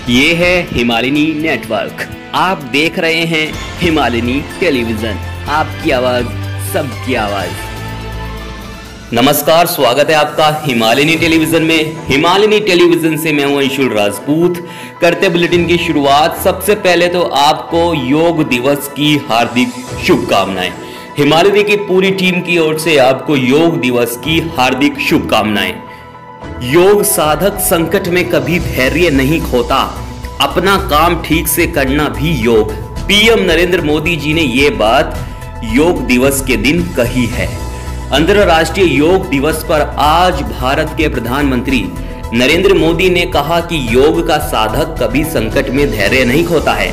ये है हिमालयनी नेटवर्क। आप देख रहे हैं हिमालयनी टेलीविजन, आपकी आवाज सबकी आवाज। नमस्कार, स्वागत है आपका हिमालयनी टेलीविजन में। हिमालयनी टेलीविजन से मैं हूं अंशुल राजपूत। करते बुलेटिन की शुरुआत। सबसे पहले तो आपको योग दिवस की हार्दिक शुभकामनाएं। हिमालयनी की पूरी टीम की ओर से आपको योग दिवस की हार्दिक शुभकामनाएं। योग साधक संकट में कभी धैर्य नहीं खोता, अपना काम ठीक से करना भी योग। पीएम नरेंद्र मोदी जी ने ये बात योग दिवस के दिन कही है। अंतर्राष्ट्रीय योग दिवस पर आज भारत के प्रधानमंत्री नरेंद्र मोदी ने कहा कि योग का साधक कभी संकट में धैर्य नहीं खोता है।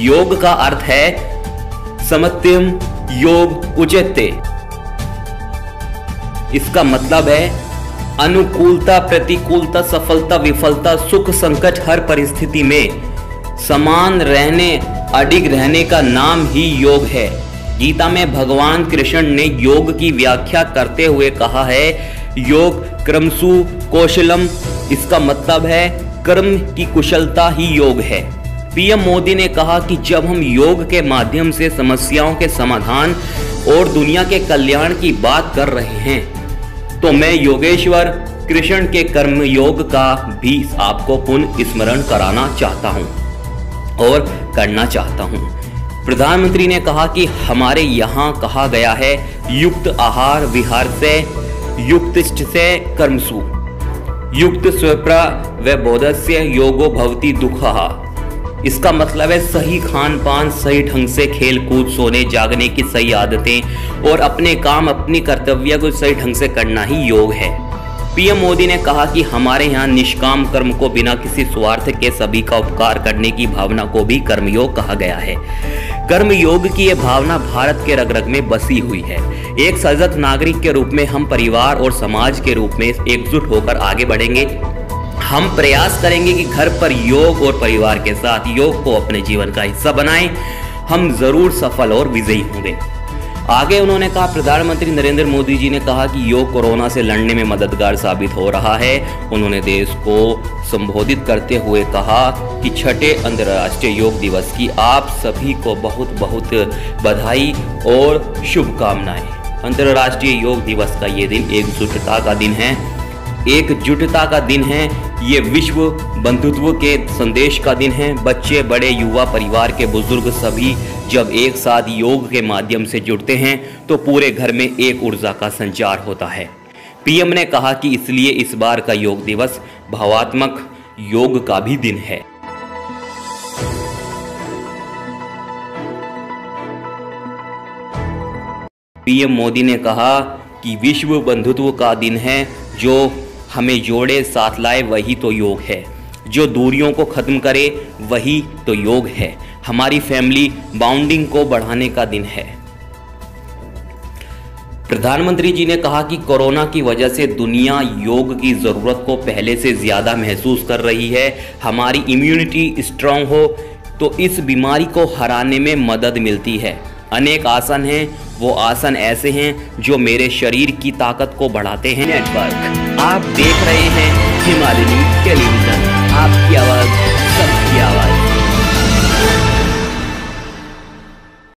योग का अर्थ है समत्यम योग उच्यते। इसका मतलब है अनुकूलता, प्रतिकूलता, सफलता, विफलता, सुख, संकट, हर परिस्थिति में समान रहने, अडिग रहने का नाम ही योग है। गीता में भगवान कृष्ण ने योग की व्याख्या करते हुए कहा है योग कर्मसु कौशलम। इसका मतलब है कर्म की कुशलता ही योग है। पीएम मोदी ने कहा कि जब हम योग के माध्यम से समस्याओं के समाधान और दुनिया के कल्याण की बात कर रहे हैं तो मैं योगेश्वर कृष्ण के कर्म योग का भी आपको पुनः स्मरण कराना चाहता हूं और करना चाहता हूं। प्रधानमंत्री ने कहा कि हमारे यहाँ कहा गया है युक्त आहार विहार से युक्त से कर्मसु युक्त स्वप्रा व बोधस्य योगो भवति दुखहा। इसका मतलब है सही खान पान, सही ढंग से खेल कूद, सोने जागने की सही आदतें और अपने काम, अपनी कर्तव्य को सही ढंग से करना ही योग है। पीएम मोदी ने कहा कि हमारे यहाँ निष्काम कर्म को बिना किसी स्वार्थ के सभी का उपकार करने की भावना को भी कर्मयोग कहा गया है। कर्मयोग की यह भावना भारत के रग रग में बसी हुई है। एक सजग नागरिक के रूप में हम परिवार और समाज के रूप में एकजुट होकर आगे बढ़ेंगे। हम प्रयास करेंगे कि घर पर योग और परिवार के साथ योग को अपने जीवन का हिस्सा बनाएं। हम जरूर सफल और विजयी होंगे। आगे उन्होंने कहा, प्रधानमंत्री नरेंद्र मोदी जी ने कहा कि योग कोरोना से लड़ने में मददगार साबित हो रहा है। उन्होंने देश को संबोधित करते हुए कहा कि छठे अंतर्राष्ट्रीय योग दिवस की आप सभी को बहुत बहुत बधाई और शुभकामनाएं। अंतर्राष्ट्रीय योग दिवस का ये दिन एकजुटता का दिन है, एकजुटता का दिन है। ये विश्व बंधुत्व के संदेश का दिन है। बच्चे, बड़े, युवा, परिवार के बुजुर्ग सभी जब एक साथ योग के माध्यम से जुड़ते हैं तो पूरे घर में एक ऊर्जा का संचार होता है। पीएम ने कहा कि इसलिए इस बार का योग दिवस भावात्मक योग का भी दिन है। पीएम मोदी ने कहा कि विश्व बंधुत्व का दिन है, जो हमें जोड़े, साथ लाए, वही तो योग है। जो दूरियों को खत्म करे वही तो योग है। हमारी फैमिली बॉन्डिंग को बढ़ाने का दिन है। प्रधानमंत्री जी ने कहा कि कोरोना की वजह से दुनिया योग की जरूरत को पहले से ज्यादा महसूस कर रही है। हमारी इम्यूनिटी स्ट्रांग हो तो इस बीमारी को हराने में मदद मिलती है। अनेक आसन हैं, वो आसन ऐसे हैं जो मेरे शरीर की ताकत को बढ़ाते हैं। नेटवर्क आप देख रहे हैं हिमालयनी टेलीविजन, आपकी आवाज सबकी आवाज।